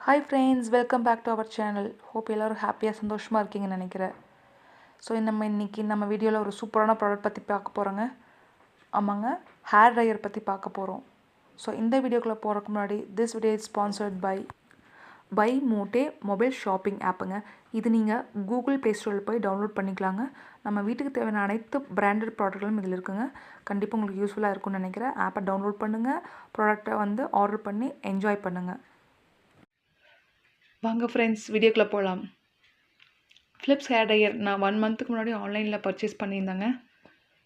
Hi friends, welcome back to our channel. Hope எல்லோரும் ஹாப்பியாக சந்தோஷமாக இருக்கீங்கன்னு நினைக்கிறேன். ஸோ இன்றைக்கி நம்ம வீடியோவில் ஒரு சூப்பரான ப்ராடக்ட் பற்றி பார்க்க போகிறோங்க. ஆமாங்க, ஹேர் ட்ரையர் பற்றி பார்க்க போகிறோம். ஸோ இந்த வீடியோக்குள்ளே போகிறதுக்கு முன்னாடி this video is sponsored by மோட்டே மொபைல் ஷாப்பிங் ஆப்புங்க. இது நீங்கள் கூகுள் ப்ளே ஸ்டோரில் போய் டவுன்லோட் பண்ணிக்கலாங்க. நம்ம வீட்டுக்கு தேவையான அனைத்து பிராண்டட் ப்ராடக்ட்களும் இதில் இருக்குங்க. கண்டிப்பாக உங்களுக்கு யூஸ்ஃபுல்லாக இருக்கும்னு நினைக்கிறேன். ஆப்பை டவுன்லோட் பண்ணுங்கள், ப்ராடக்டை ஆர்டர் பண்ணி என்ஜாய் பண்ணுங்கள். வாங்க ஃப்ரெண்ட்ஸ், வீடியோக்குள்ளே போகலாம். ஃபிலிப்ஸ் ஹேர் ட்ரையர் நான் 1 மந்த்துக்கு முன்னாடி ஆன்லைனில் பர்ச்சேஸ் பண்ணியிருந்தேங்க.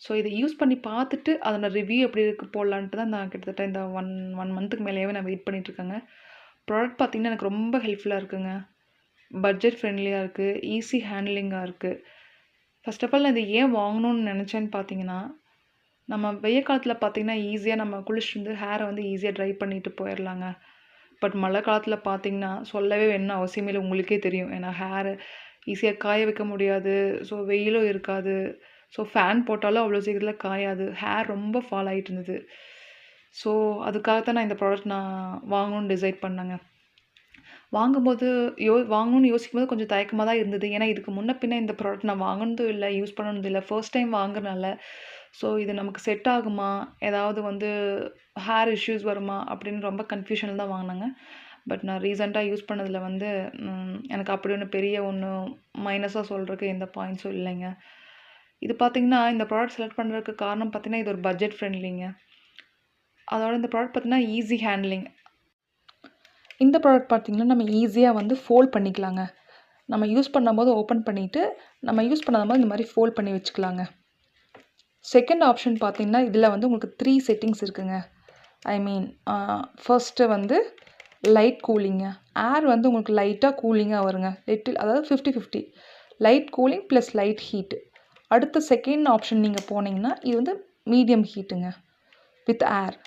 ஸோ இதை யூஸ் பண்ணி பார்த்துட்டு அதோட ரிவ்யூ எப்படி இருக்குது போடலான்ட்டு தான் நான் கிட்டத்தட்ட இந்த ஒன் மந்த்துக்கு மேலேயே நான் வெயிட் பண்ணிகிட்ருக்கேங்க. ப்ராடக்ட் பார்த்திங்கன்னா எனக்கு ரொம்ப ஹெல்ப்ஃபுல்லாக இருக்குங்க. பட்ஜெட் ஃப்ரெண்ட்லியாக இருக்குது, ஈஸி ஹேண்ட்லிங்காக இருக்குது. ஃபர்ஸ்ட் ஆஃப் ஆல் நான் இதை ஏன் வாங்கணும்னு நினச்சேன்னு பார்த்தீங்கன்னா, நம்ம வெய்ய காலத்தில் பார்த்திங்கன்னா ஈஸியாக நம்ம குளிச்சுட்டு ஹேரை ஈஸியாக ட்ரை பண்ணிட்டு போயிடலாங்க. பட் மழை காலத்தில் பார்த்திங்கன்னா சொல்லவே வேணும்னு அவசியமே இல்லை, உங்களுக்கே தெரியும். ஏன்னா ஹேரை ஈஸியாக காய வைக்க முடியாது. ஸோ வெயிலும் இருக்காது. ஸோ ஃபேன் போட்டாலும் அவ்வளோ சீக்கிரத்தில் காயாது. ஹேர் ரொம்ப ஃபால் ஆகிட்டு இருந்தது. ஸோ அதுக்காகத்தான் நான் இந்த ப்ராடக்ட் வாங்கணும்னு டிசைட் பண்ணேங்க. வாங்கும்போது வாங்கணும்னு யோசிக்கும்போது கொஞ்சம் தயக்கமாக தான் இருந்தது. ஏன்னா இதுக்கு முன்ன பின்ன இந்த ப்ராடக்ட் நான் வாங்கினதும் இல்லை, யூஸ் பண்ணதும் இல்லை. ஃபர்ஸ்ட் டைம் வாங்குறனால ஸோ இது நமக்கு செட் ஆகுமா, ஏதாவது ஹேர் இஷ்யூஸ் வருமா அப்படின்னு ரொம்ப கன்ஃபியூஷனில் தான் வாங்கினாங்க. பட் நான் ரீசெண்டாக யூஸ் பண்ணதில் எனக்கு அப்படி பெரிய மைனஸாக சொல்கிறதுக்கு எந்த பாயிண்ட்ஸும் இல்லைங்க. இது பார்த்திங்கன்னா இந்த ப்ராடக்ட் செலக்ட் பண்ணுறதுக்கு காரணம் பார்த்திங்கன்னா இது ஒரு பட்ஜெட் ஃப்ரெண்ட்லிங்க. அதோட இந்த ப்ராடக்ட் பார்த்திங்கன்னா ஈஸி ஹேண்ட்லிங். இந்த ப்ராடக்ட் பார்த்திங்கன்னா நம்ம ஈஸியாக ஃபோல்ட் பண்ணிக்கலாங்க. நம்ம யூஸ் பண்ணும்போது ஓப்பன் பண்ணிவிட்டு நம்ம யூஸ் பண்ணாத மாதிரி இந்த மாதிரி ஃபோல்ட் பண்ணி வச்சுக்கலாங்க. செகண்ட் ஆப்ஷன் பார்த்திங்கன்னா இதில் உங்களுக்கு 3 செட்டிங்ஸ் இருக்குங்க. ஐ மீன் ஃபர்ஸ்ட்டு லைட் கூலிங்க. ஏர் உங்களுக்கு லைட்டாக கூலிங்காக வருங்க. அதாவது 50-50 light cooling plus light heat. அடுத்த செகண்ட் ஆப்ஷன் நீங்கள் போனீங்கன்னா இது மீடியம் ஹீட்டுங்க with air.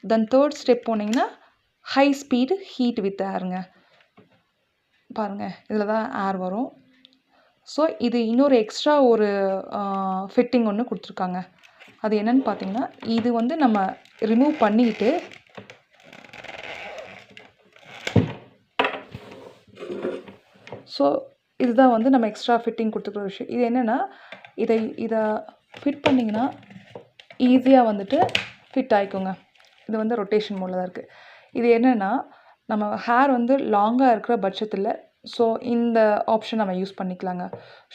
Then third step போனீங்கன்னா ஹை ஸ்பீடு ஹீட் வித் ஏருங்க. பாருங்கள், இதில் தான் ஏர் வரும். ஸோ இது இன்னொரு எக்ஸ்ட்ரா ஒரு ஃபிட்டிங் ஒன்று கொடுத்துருக்காங்க. அது என்னென்னு பார்த்தீங்கன்னா இது நம்ம ரிமூவ் பண்ணிக்கிட்டு ஸோ இதுதான் நம்ம எக்ஸ்ட்ரா ஃபிட்டிங் கொடுத்துருக்குற விஷயம். இது என்னென்னா இதை ஃபிட் பண்ணிங்கன்னா ஈஸியாக ஃபிட் ஆகிக்குங்க. இது ரொட்டேஷன் மோடில் தான் இருக்குது. இது என்னென்னா நம்ம ஹேர் லாங்காக இருக்கிற பட்சத்தில் ஸோ இந்த ஆப்ஷன் நம்ம யூஸ் பண்ணிக்கலாங்க.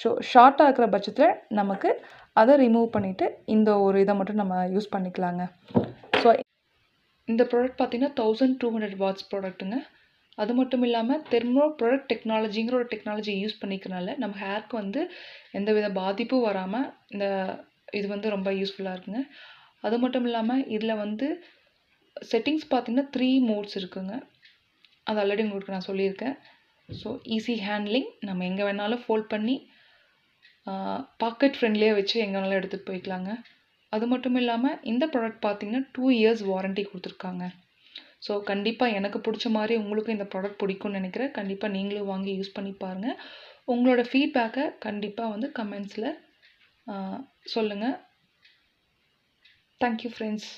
ஸோ ஷார்ட்டாக இருக்கிற பட்சத்தில் நமக்கு அதை ரிமூவ் பண்ணிவிட்டு இந்த ஒரு இதை மட்டும் நம்ம யூஸ் பண்ணிக்கலாங்க. ஸோ இந்த ப்ராடக்ட் பார்த்திங்கன்னா 1200 வாட்ஸ் ப்ராடக்ட்டுங்க. அது மட்டும் இல்லாமல் தெர்மோ ப்ராடக்ட் டெக்னாலஜிங்கிற ஒரு டெக்னாலஜி யூஸ் பண்ணிக்கிறனால நம்ம ஹேருக்கு எந்தவித பாதிப்பும் வராமல் இது ரொம்ப யூஸ்ஃபுல்லாக இருக்குங்க. அது மட்டும் இல்லாமல் இதில் செட்டிங்ஸ் பார்த்திங்கன்னா 3 மோட்ஸ் இருக்குங்க. அது ஆல்ரெடி உங்களுக்கு நான் சொல்லியிருக்கேன். ஸோ ஈஸி ஹேண்ட்லிங், நம்ம எங்கே வேணாலும் ஃபோல்ட் பண்ணி பாக்கெட் ஃப்ரெண்ட்லியாக வச்சு எங்கே வேணாலும் எடுத்துகிட்டு போய்க்கலாங்க. அது மட்டும் இல்லாமல் இந்த ப்ராடக்ட் பார்த்திங்கன்னா 2 இயர்ஸ் வாரண்ட்டி கொடுத்துருக்காங்க. ஸோ கண்டிப்பாக எனக்கு பிடிச்ச மாதிரி உங்களுக்கும் இந்த ப்ராடக்ட் பிடிக்கும்னு நினைக்கிறேன். கண்டிப்பாக நீங்களும் வாங்கி யூஸ் பண்ணி பாருங்கள். உங்களோட ஃபீட்பேக்கை கண்டிப்பாக கமெண்ட்ஸில் சொல்லுங்கள். Thank you friends.